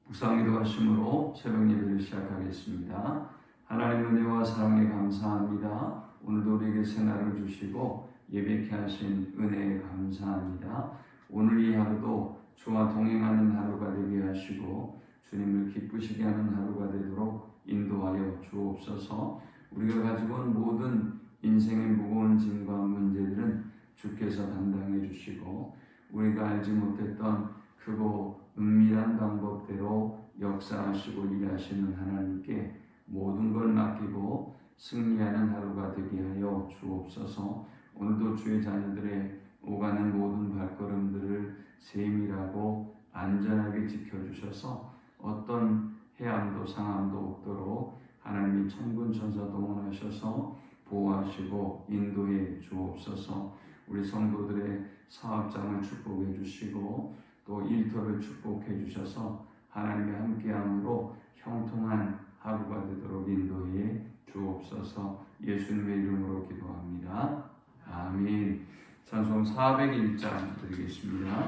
묵상기도하심으로 새벽 예배를 시작하겠습니다. 하나님 은혜와 사랑에 감사합니다. 오늘도 우리에게 새날을 주시고 예배케 하신 은혜에 감사합니다. 오늘 이 하루도 주와 동행하는 하루가 되게 하시고 주님을 기쁘시게 하는 하루가 되도록 인도하여 주옵소서. 우리가 가지고 온 모든 인생의 무거운 짐과 문제들은 주께서 담당해 주시고 우리가 알지 못했던 크고 은밀한 방법대로 역사하시고 일하시는 하나님께 모든 걸 맡기고 승리하는 하루가 되게 하여 주옵소서. 오늘도 주의 자녀들의 오가는 모든 발걸음들을 세밀하고 안전하게 지켜주셔서 어떤 해함도 상함도 없도록 하나님이 천군 천사 동원하셔서 보호하시고 인도해 주옵소서. 우리 성도들의 사업장을 축복해 주시고 또 일터를 축복해 주셔서 하나님의 함께함으로 형통한 하루가 되도록 인도해 주옵소서. 예수님의 이름으로 기도합니다. 아멘. 찬송 401장 드리겠습니다.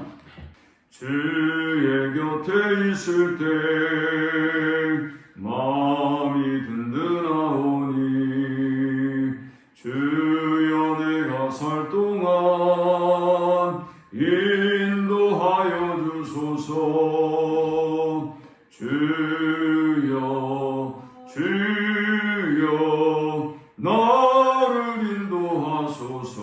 주의 곁에 있을 때 마음이 든든하오니 주여 내가 살 동안 인도하여 주소서. 주여 주여 나를 인도하소서.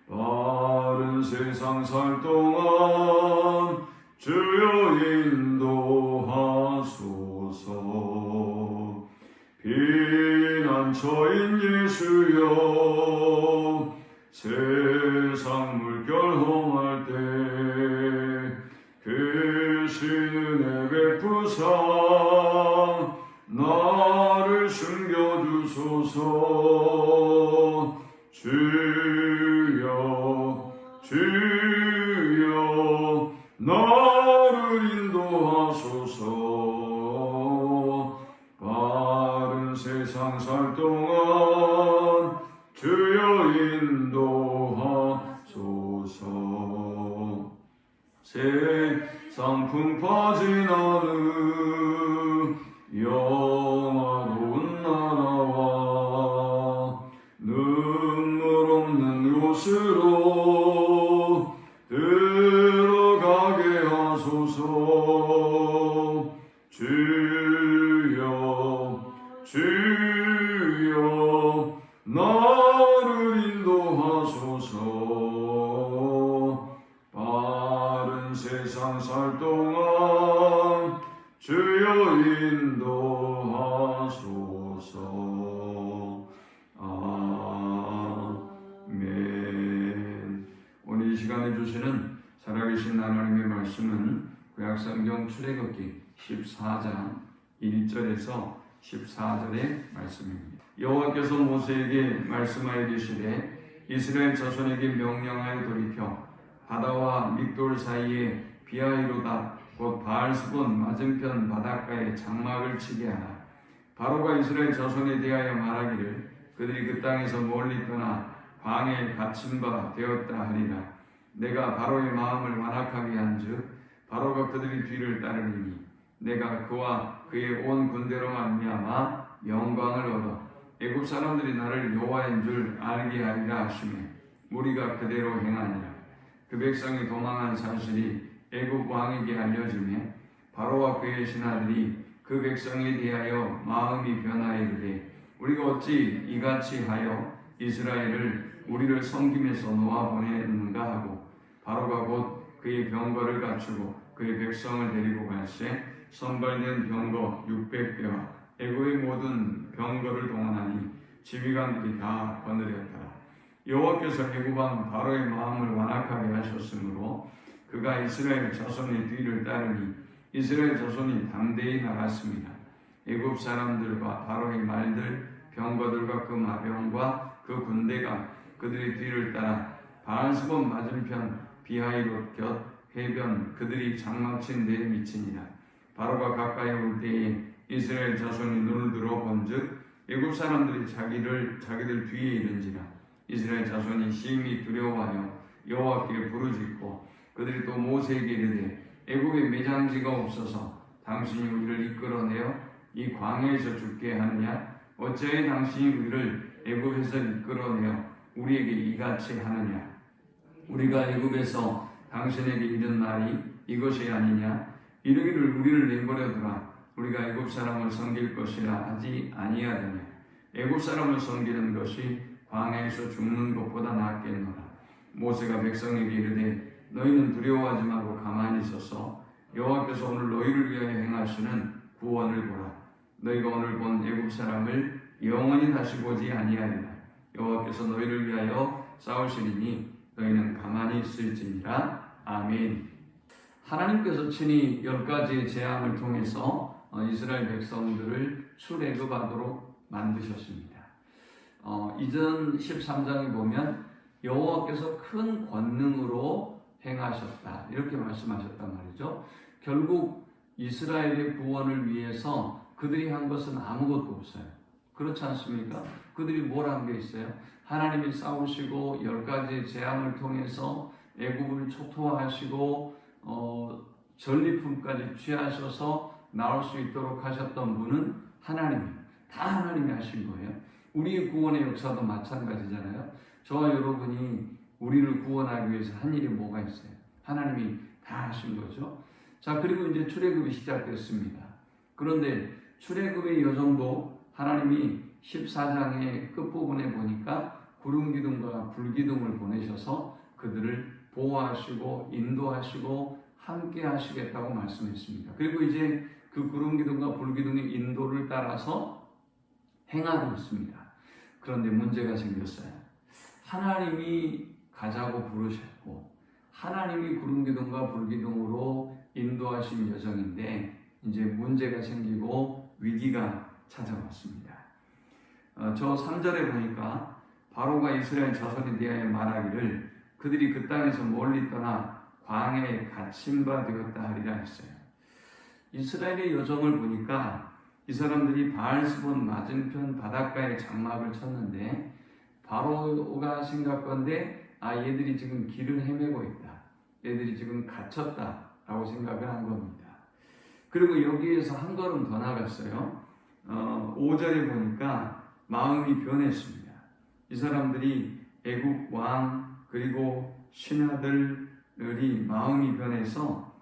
바른 세상 살 동안 주여 인도하소서. 피난처인 예수여 세상 물결 험할 때 크신 은혜 베푸사 나를 숨겨주소서. 주여 주여 나를 인도하소서. 바른 세상 살 동안 주여 인도하소서. 세상 풍파 지나는 영화로운 나라와 눈물 없는 곳으로 들어가게 하소서. 주여 주여 나를 인도하소서. 바른 세상 살 동안 주여 인도하소서. 아멘. 오늘 이 시간에 주시는 살아계신 하나님의 말씀은 구약성경 출애굽기 14장 1절에서 14절의 말씀입니다. 여호와께서 모세에게 말씀하여 계시되 이스라엘 자손에게 명령하여 돌이켜 바다와 믹돌 사이에 비하이로다 곧 바알스본 맞은편 바닷가에 장막을 치게 하라. 바로가 이스라엘 자손에 대하여 말하기를 그들이 그 땅에서 멀리 떠나 방에 갇힌 바 되었다 하리라. 내가 바로의 마음을 완악하게 한즉 바로가 그들이 뒤를 따르리니 내가 그와 그의 온 군대로 말미암아 영광을 얻어 애굽 사람들이 나를 여호와인 줄 알게 하리라 하시매 우리가 그대로 행하니라. 그 백성이 도망한 사실이 애굽 왕에게 알려지매 바로와 그의 신하들이 그 백성에 대하여 마음이 변하여 이르되 우리가 어찌 이같이 하여 이스라엘을 우리를 섬김에서 놓아보냈는가 하고 바로가 곧 그의 병거를 갖추고 그의 백성을 데리고 갈새 선발된 병거 600대와 애굽의 모든 병거를 동원하니 지휘관들이 다 거느렸더라. 여호와께서 애굽 왕 바로의 마음을 완악하게 하셨으므로 그가 이스라엘 자손의 뒤를 따르니 이스라엘 자손이 담대히 나갔습니다. 애굽 사람들과 바로의 말들 병거들과 그 마병과 그 군대가 그들의 뒤를 따라 바알스본 맞은편 비하이롯 곁 해변 그들이 장막친 데에 미치니라. 바로가 가까이 올 때에 이스라엘 자손이 눈을 들어 본즉 애굽 사람들이 자기들 뒤에 이른지라. 이스라엘 자손이 심히 두려워하여 여호와께 부르짖고 그들이 또 모세에게 이르되 애굽에 매장지가 없어서 당신이 우리를 이끌어내어 이 광야에서 죽게 하느냐? 어찌하여 당신이 우리를 애굽에서 이끌어내어 우리에게 이같이 하느냐? 우리가 애굽에서 당신에게 이른 말이 이것이 아니냐? 이르기를 우리를 내버려두라. 우리가 애굽 사람을 섬길 것이라 하지 아니하더냐? 애굽 사람을 섬기는 것이 광야에서 죽는 것보다 낫겠노라. 모세가 백성에게 이르되 너희는 두려워하지 말고 가만히 있어서 여호와께서 오늘 너희를 위하여 행하시는 구원을 보라. 너희가 오늘 본 애굽 사람을 영원히 다시 보지 아니하리라. 여호와께서 너희를 위하여 싸우시리니 너희는 가만히 있을지니라. 아멘. 하나님께서 친히 10가지의 재앙을 통해서 이스라엘 백성들을 출애굽하도록 만드셨습니다. 이전 13장에 보면 여호와께서 큰 권능으로 행하셨다 이렇게 말씀하셨단 말이죠. 결국 이스라엘의 구원을 위해서 그들이 한 것은 아무것도 없어요. 그렇지 않습니까? 그들이 뭘 한 게 있어요? 하나님이 싸우시고 10가지 재앙을 통해서 애굽을 초토화하시고 전리품까지 취하셔서 나올 수 있도록 하셨던 분은 하나님이에요. 다 하나님이 하신 거예요. 우리의 구원의 역사도 마찬가지잖아요. 저와 여러분이 우리를 구원하기 위해서 한 일이 뭐가 있어요? 하나님이 다 하신 거죠. 자, 그리고 이제 출애굽이 시작됐습니다. 그런데 출애굽의 여정도 하나님이 14장의 끝부분에 보니까 구름 기둥과 불 기둥을 보내셔서 그들을 보호하시고 인도하시고 함께 하시겠다고 말씀했습니다. 그리고 이제 그 구름 기둥과 불 기둥의 인도를 따라서 행하고 있습니다. 그런데 문제가 생겼어요. 하나님이 가자고 부르셨고 하나님이 구름 기둥과 불 기둥으로 인도하신 여정인데 이제 문제가 생기고 위기가 찾아왔습니다. 저 3절에 보니까 바로가 이스라엘 자손에 대하여 말하기를 그들이 그 땅에서 멀리 떠나 광야에 갇힌 바 되었다 하리라 했어요. 이스라엘의 여정을 보니까 이 사람들이 바알스본 맞은편 바닷가에 장막을 쳤는데 바로가 생각건데 얘들이 지금 길을 헤매고 있다. 얘들이 지금 갇혔다라고 생각을 한 겁니다. 그리고 여기에서 한 걸음 더 나갔어요. 5절에 보니까 마음이 변했습니다. 이 사람들이 애국 왕 그리고 신하들이 마음이 변해서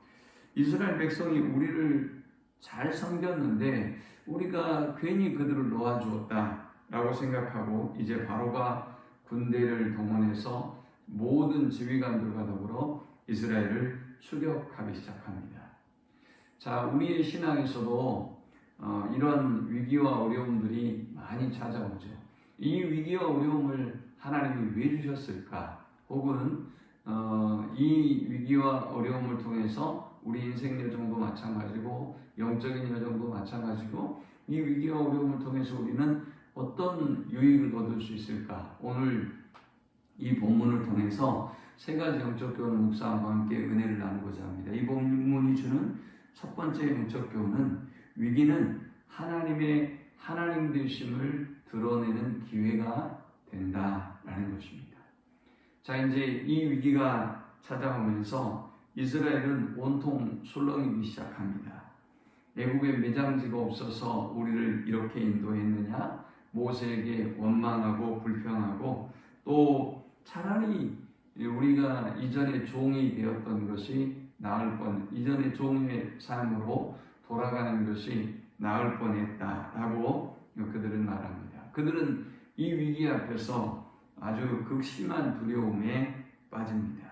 이스라엘 백성이 우리를 잘 섬겼는데 우리가 괜히 그들을 놓아주었다라고 생각하고 이제 바로가 군대를 동원해서 모든 지휘관들과 더불어 이스라엘을 추격하기 시작합니다. 자, 우리의 신앙에서도 이런 위기와 어려움들이 많이 찾아오죠. 이 위기와 어려움을 하나님이 왜 주셨을까? 혹은 이 위기와 어려움을 통해서 우리 인생 여정도 마찬가지고 영적인 여정도 마찬가지고 이 위기와 어려움을 통해서 우리는 어떤 유익을 얻을 수 있을까? 오늘 이 본문을 통해서 세 가지 영적 교훈 묵상과 함께 은혜를 나누고자 합니다. 이 본문이 주는 첫 번째 영적 교훈은 위기는 하나님의 하나님 되심을 드러내는 기회가 된다라는 것입니다. 자, 이제 이 위기가 찾아오면서 이스라엘은 온통 술렁이기 시작합니다. 애국에 매장지가 없어서 우리를 이렇게 인도했느냐? 모세에게 원망하고 불평하고 또 차라리 우리가 이전에 종이 되었던 것이 나을 뻔, 이전에 종의 삶으로 돌아가는 것이 나을 뻔했다라고 그들은 말합니다. 그들은 이 위기 앞에서 아주 극심한 두려움에 빠집니다.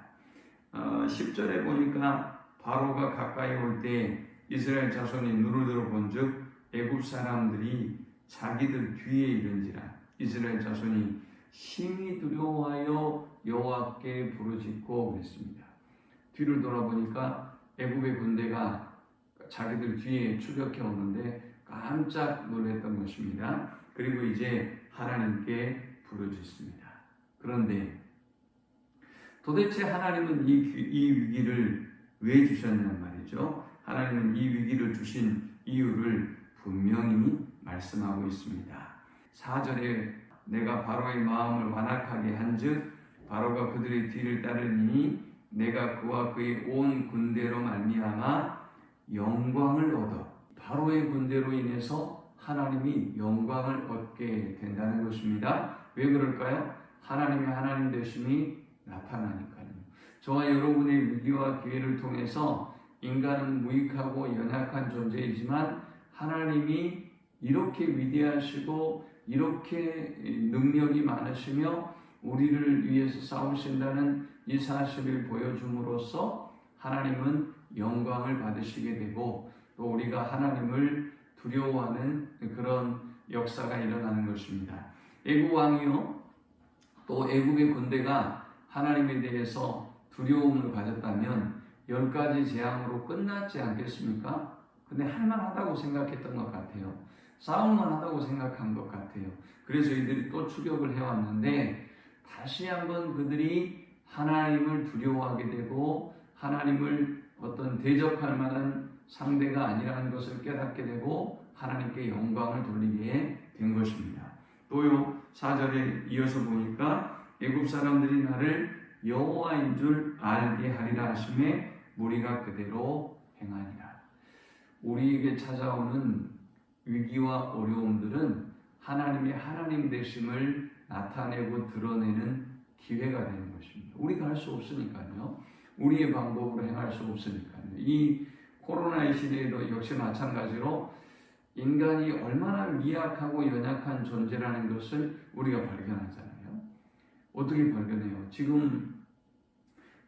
10절에 보니까 바로가 가까이 올 때 이스라엘 자손이 눈을 들어 본즉 애굽 사람들이 자기들 뒤에 이른지라 이스라엘 자손이 심히 두려워하여 여호와께 부르짖고 그랬습니다. 뒤를 돌아보니까 애굽의 군대가 자기들 뒤에 추격해 오는데 깜짝 놀랐던 것입니다. 그리고 이제 하나님께 부르짖습니다. 그런데 도대체 하나님은 이 위기를 왜 주셨냐는 말이죠. 하나님은 이 위기를 주신 이유를 분명히 말씀하고 있습니다. 4절에 내가 바로의 마음을 완악하게 한즉 바로가 그들의 뒤를 따르니 내가 그와 그의 온 군대로 말미암아 영광을 얻어. 바로의 군대로 인해서 하나님이 영광을 얻게 된다는 것입니다. 왜 그럴까요? 하나님의 하나님 되심이 나타나니까요. 저와 여러분의 위기와 기회를 통해서 인간은 무익하고 연약한 존재이지만 하나님이 이렇게 위대하시고 이렇게 능력이 많으시며 우리를 위해서 싸우신다는 이 사실을 보여줌으로써 하나님은 영광을 받으시게 되고 또 우리가 하나님을 두려워하는 그런 역사가 일어나는 것입니다. 애굽 왕이요 또 애굽의 군대가 하나님에 대해서 두려움을 가졌다면 10가지 재앙으로 끝났지 않겠습니까? 근데 할만하다고 생각했던 것 같아요. 싸움만 하다고 생각한 것 같아요. 그래서 이들이 또 추격을 해왔는데 다시 한번 그들이 하나님을 두려워하게 되고 하나님을 어떤 대적할 만한 상대가 아니라는 것을 깨닫게 되고 하나님께 영광을 돌리게 된 것입니다. 또요 4절에 이어서 보니까 애굽 사람들이 나를 여호와인 줄 알게 하리라 하심에 무리가 그대로 행하니라. 우리에게 찾아오는 위기와 어려움들은 하나님의 하나님 되심을 나타내고 드러내는 기회가 되는 것입니다. 우리가 할 수 없으니까요. 우리의 방법으로 행할 수 없으니까요. 이 코로나의 시대에도 역시 마찬가지로 인간이 얼마나 미약하고 연약한 존재라는 것을 우리가 발견하잖아요. 어떻게 발견해요? 지금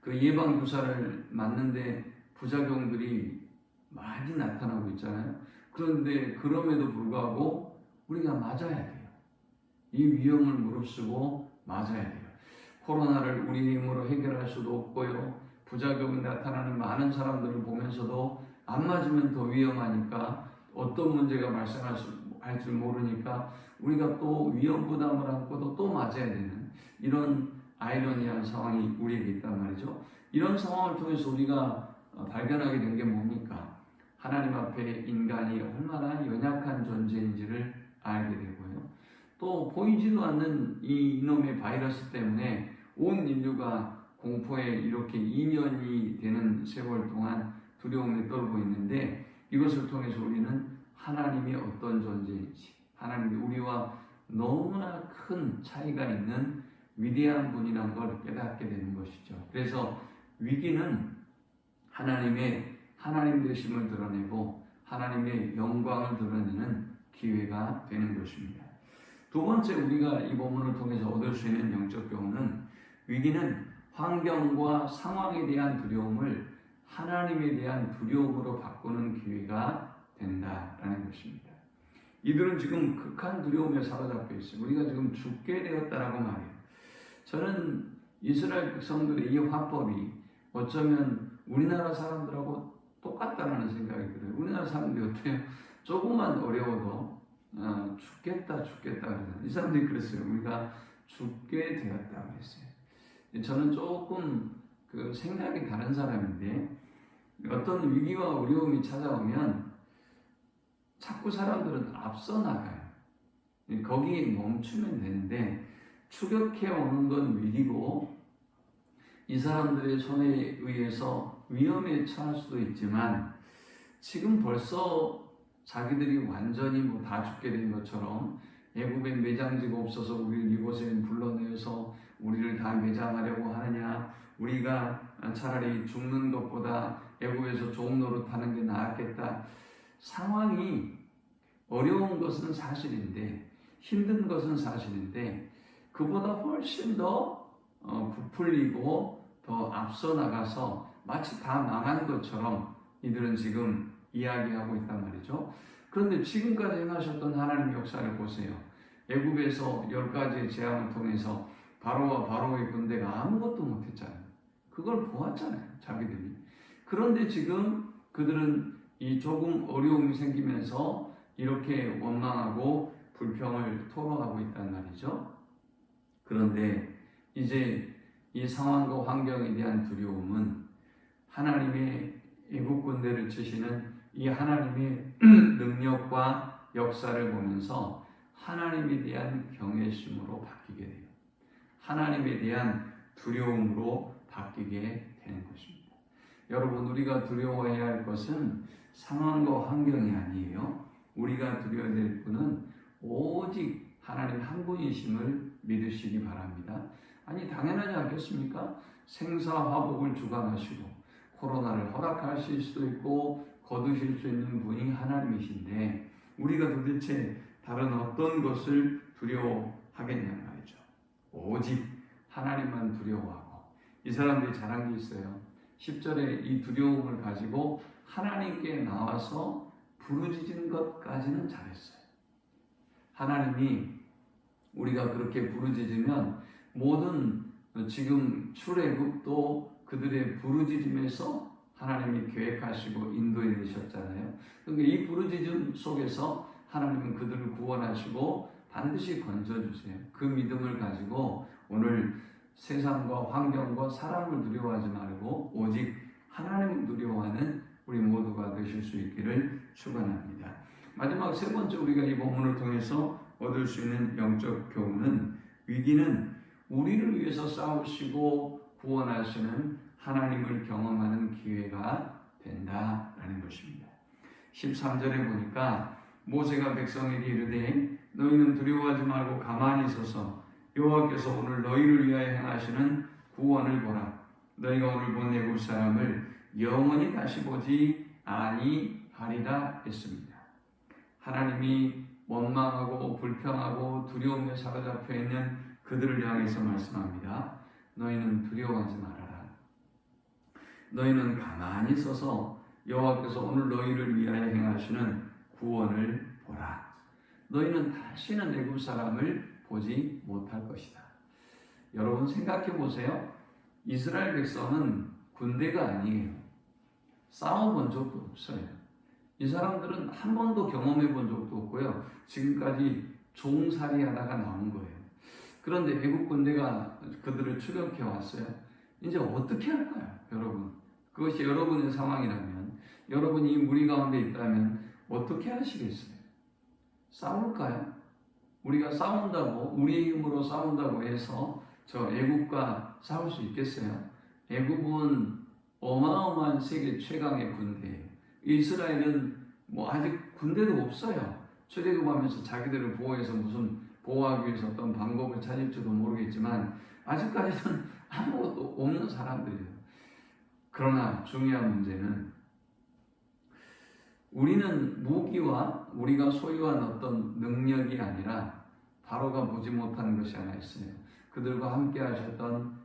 그 예방주사를 맞는데 부작용들이 많이 나타나고 있잖아요. 그런데 그럼에도 불구하고 우리가 맞아야 돼요. 이 위험을 무릅쓰고 맞아야 돼요. 코로나를 우리 힘으로 해결할 수도 없고요. 부작용이 나타나는 많은 사람들을 보면서도 안 맞으면 더 위험하니까 어떤 문제가 발생할지 모르니까 우리가 또 위험 부담을 안고도 또 맞아야 되는 이런 아이러니한 상황이 우리에게 있단 말이죠. 이런 상황을 통해서 우리가 발견하게 된 게 뭡니까? 하나님 앞에 인간이 얼마나 연약한 존재인지를 알게 되고요. 또 보이지도 않는 이놈의 바이러스 때문에 온 인류가 공포에 이렇게 이면이 되는 세월 동안 두려움에 떨고 있는데 이것을 통해서 우리는 하나님이 어떤 존재인지 하나님이 우리와 너무나 큰 차이가 있는 위대한 분이라는 걸 깨닫게 되는 것이죠. 그래서 위기는 하나님의 하나님 되심을 드러내고 하나님의 영광을 드러내는 기회가 되는 것입니다. 두 번째 우리가 이 본문을 통해서 얻을 수 있는 영적 교훈은 위기는 환경과 상황에 대한 두려움을 하나님에 대한 두려움으로 바꾸는 기회가 된다라는 것입니다. 이들은 지금 극한 두려움에 사로잡혀 있어요. 우리가 지금 죽게 되었다라고 말해요. 저는 이스라엘 백성들의 이 화법이 어쩌면 우리나라 사람들하고 똑같다라는 생각이 들어요. 우리나라 사람들이 어때요? 조금만 어려워도 죽겠다 그러는 이 사람들이 그랬어요. 우리가 죽게 되었다고 했어요. 저는 조금 그 생각이 다른 사람인데 어떤 위기와 어려움이 찾아오면 자꾸 사람들은 앞서 나가요. 거기에 멈추면 되는데 추격해 오는 건 위기고 이 사람들의 손에 의해서 위험에 처할 수도 있지만 지금 벌써 자기들이 완전히 다 죽게 된 것처럼 애굽에 매장지가 없어서 우리를 이곳에 불러내서 우리를 다 매장하려고 하느냐, 우리가 차라리 죽는 것보다 애굽에서 좋은 노릇하는 게 나았겠다. 상황이 어려운 것은 사실인데 힘든 것은 사실인데 그보다 훨씬 더 부풀리고 더 앞서 나가서 마치 다 망한 것처럼 이들은 지금 이야기하고 있단 말이죠. 그런데 지금까지 행하셨던 하나님의 역사를 보세요. 애굽에서 10가지의 재앙을 통해서 바로와 바로의 군대가 아무것도 못했잖아요. 그걸 보았잖아요, 자기들이. 그런데 지금 그들은 이 조금 어려움이 생기면서 이렇게 원망하고 불평을 토로하고 있단 말이죠. 그런데 이제 이 상황과 환경에 대한 두려움은 하나님의 애국 군대를 치시는 이 하나님의 능력과 역사를 보면서 하나님에 대한 경외심으로 바뀌게 돼요. 하나님에 대한 두려움으로 바뀌게 되는 것입니다. 여러분, 우리가 두려워해야 할 것은 상황과 환경이 아니에요. 우리가 두려워야 될 분은 오직 하나님 한 분이심을 믿으시기 바랍니다. 아니, 당연하지 않겠습니까? 생사화복을 주관하시고 코로나를 허락하실 수도 있고 거두실 수 있는 분이 하나님이신데, 우리가 도대체 다른 어떤 것을 두려워하겠냐 말이죠. 오직 하나님만 두려워하고. 이 사람들이 잘한 게 있어요. 10절에 이 두려움을 가지고 하나님께 나와서 부르짖은 것까지는 잘했어요. 하나님이 우리가 그렇게 부르짖으면 모든 지금 출애굽도 그들의 부르짖음에서 하나님이 계획하시고 인도해 내셨잖아요. 그러니까 이 부르짖음 속에서 하나님은 그들을 구원하시고 반드시 건져주세요. 그 믿음을 가지고 오늘 세상과 환경과 사람을 두려워하지 말고 오직 하나님을 두려워하는 우리 모두가 되실 수 있기를 축원합니다. 마지막 세 번째, 우리가 이 본문을 통해서 얻을 수 있는 영적 교훈은, 위기는 우리를 위해서 싸우시고 구원하시는 하나님을 경험하는 기회가 된다라는 것입니다. 13절에 보니까 모세가 백성에게 이르되 너희는 두려워하지 말고 가만히 서서 여호와께서 오늘 너희를 위하여 행하시는 구원을 보라. 너희가 오늘 본 애굽 사람을 영원히 다시 보지 아니하리라 했습니다. 하나님이 원망하고 불평하고 두려움에 사로잡혀 있는 그들을 향해서 말씀합니다. 너희는 두려워하지 말아라. 너희는 가만히 서서 여호와께서 오늘 너희를 위하여 행하시는 구원을 보라. 너희는 다시는 애굽 사람을 보지 못할 것이다. 여러분 생각해 보세요. 이스라엘 백성은 군대가 아니에요. 싸워본 적도 없어요. 이 사람들은 한 번도 경험해 본 적도 없고요. 지금까지 종살이 하다가 나온 거예요. 그런데 애국 군대가 그들을 추격해 왔어요. 이제 어떻게 할까요, 여러분? 그것이 여러분의 상황이라면, 여러분이 이 무리 가운데 있다면 어떻게 하시겠어요? 싸울까요? 우리가 싸운다고, 우리의 힘으로 싸운다고 해서 저 애국과 싸울 수 있겠어요? 애국은 어마어마한 세계 최강의 군대예요. 이스라엘은 뭐 아직 군대도 없어요. 출애굽하면서 자기들을 보호해서 무슨 보호하기 위해서 어떤 방법을 찾을지도 모르겠지만 아직까지는 아무것도 없는 사람들이에요. 그러나 중요한 문제는 우리는 무기와 우리가 소유한 어떤 능력이 아니라 바로가 보지 못한 것이 하나 있어요. 그들과 함께 하셨던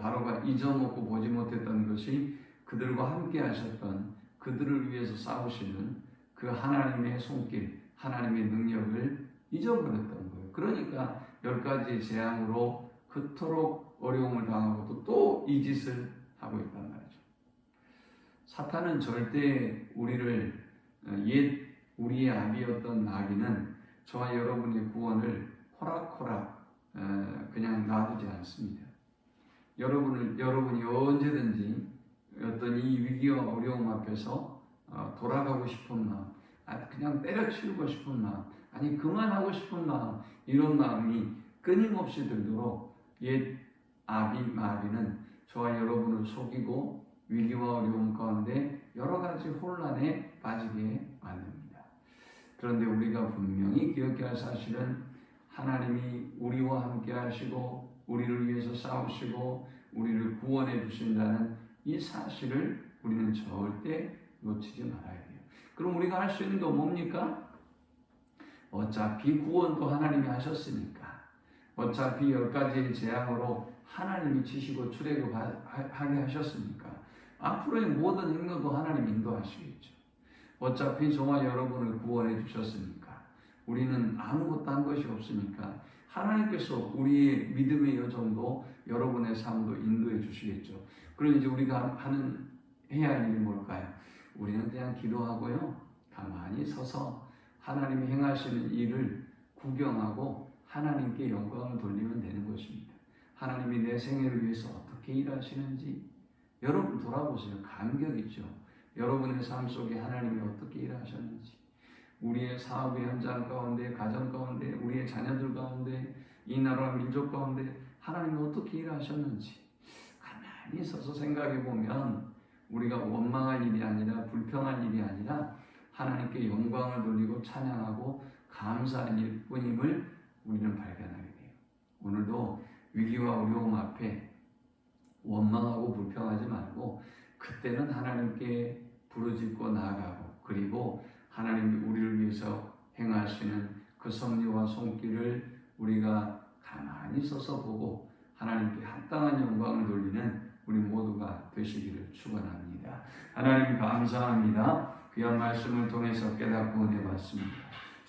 바로가 잊어먹고 보지 못했던 것이 그들과 함께 하셨던, 그들을 위해서 싸우시는 그 하나님의 손길, 하나님의 능력을 잊어버렸던 거예요. 그러니까 10가지 재앙으로 그토록 어려움을 당하고 또 이 짓을 하고 있단 말이죠. 사탄은 절대 우리를, 우리의 아비였던 마귀는 저와 여러분의 구원을 호락호락 그냥 놔두지 않습니다. 여러분이 언제든지 어떤 이 위기와 어려움 앞에서 돌아가고 싶은 마음, 그냥 때려치우고 싶은 마음, 아니 그만하고 싶은 마음, 이런 마음이 끊임없이 들도록 옛 마귀는 저와 여러분을 속이고 위기와 어려움 가운데 여러 가지 혼란에 빠지게 만듭니다. 그런데 우리가 분명히 기억해야 할 사실은 하나님이 우리와 함께 하시고 우리를 위해서 싸우시고 우리를 구원해 주신다는 이 사실을 우리는 절대 놓치지 말아야 돼요. 그럼 우리가 할 수 있는 게 뭡니까? 어차피 구원도 하나님이 하셨으니까, 어차피 10가지의 재앙으로 하나님이 치시고 출애굽하게 하셨으니까 앞으로의 모든 행동도 하나님 인도하시겠죠. 어차피 저와 여러분을 구원해 주셨으니까, 우리는 아무것도 한 것이 없으니까 하나님께서 우리의 믿음의 여정도 여러분의 삶도 인도해 주시겠죠. 그럼 이제 우리가 해야 할 일이 뭘까요? 우리는 그냥 기도하고요, 가만히 서서 하나님이 행하시는 일을 구경하고 하나님께 영광을 돌리면 되는 것입니다. 하나님이 내 생애를 위해서 어떻게 일하시는지 여러분 돌아보세요. 감격이죠. 여러분의 삶 속에 하나님이 어떻게 일하셨는지, 우리의 사업의 현장 가운데, 가정 가운데, 우리의 자녀들 가운데, 이 나라 민족 가운데 하나님이 어떻게 일하셨는지 가만히 가만히 서서 생각해 보면 우리가 원망할 일이 아니라 불평할 일이 아니라 하나님께 영광을 돌리고 찬양하고 감사할 일뿐임을 우리는 발견하게 돼요. 오늘도 위기와 어려움 앞에 원망하고 불평하지 말고 그때는 하나님께 부르짖고 나아가고 그리고 하나님이 우리를 위해서 행하시는 그 섭리와 손길을 우리가 가만히 서서 보고 하나님께 합당한 영광을 돌리는 우리 모두가 되시기를 축원합니다. 하나님 감사합니다. 귀한 말씀을 통해서 깨닫고 은혜 받습니다.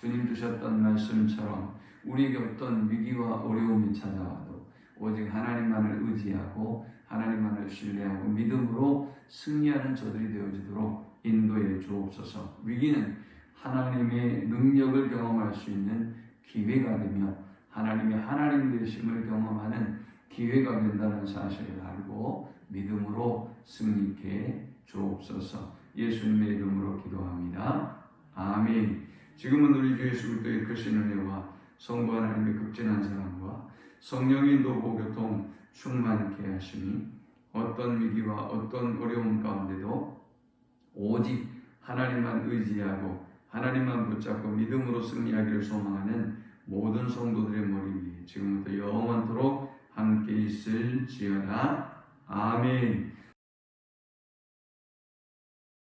주님 주셨던 말씀처럼 우리에게 어떤 위기와 어려움이 찾아와도 오직 하나님만을 의지하고 하나님만을 신뢰하고 믿음으로 승리하는 저들이 되어지도록 인도해 주옵소서. 위기는 하나님의 능력을 경험할 수 있는 기회가 되며 하나님의 하나님 되심을 경험하는 기회가 된다는 사실을 알고 믿음으로 승리케 주옵소서. 예수님의 이름으로 기도합니다. 아멘. 지금은 우리 주 예수 그리스도의 크신 은혜와 성부 하나님의 극진한 사랑과 성령의 인도 교통 충만케 하시니 어떤 위기와 어떤 어려움 가운데도 오직 하나님만 의지하고 하나님만 붙잡고 믿음으로 승리하기를 소망하는 모든 성도들의 머리 위에 지금부터 영원토록 함께 있을지어다. 아멘.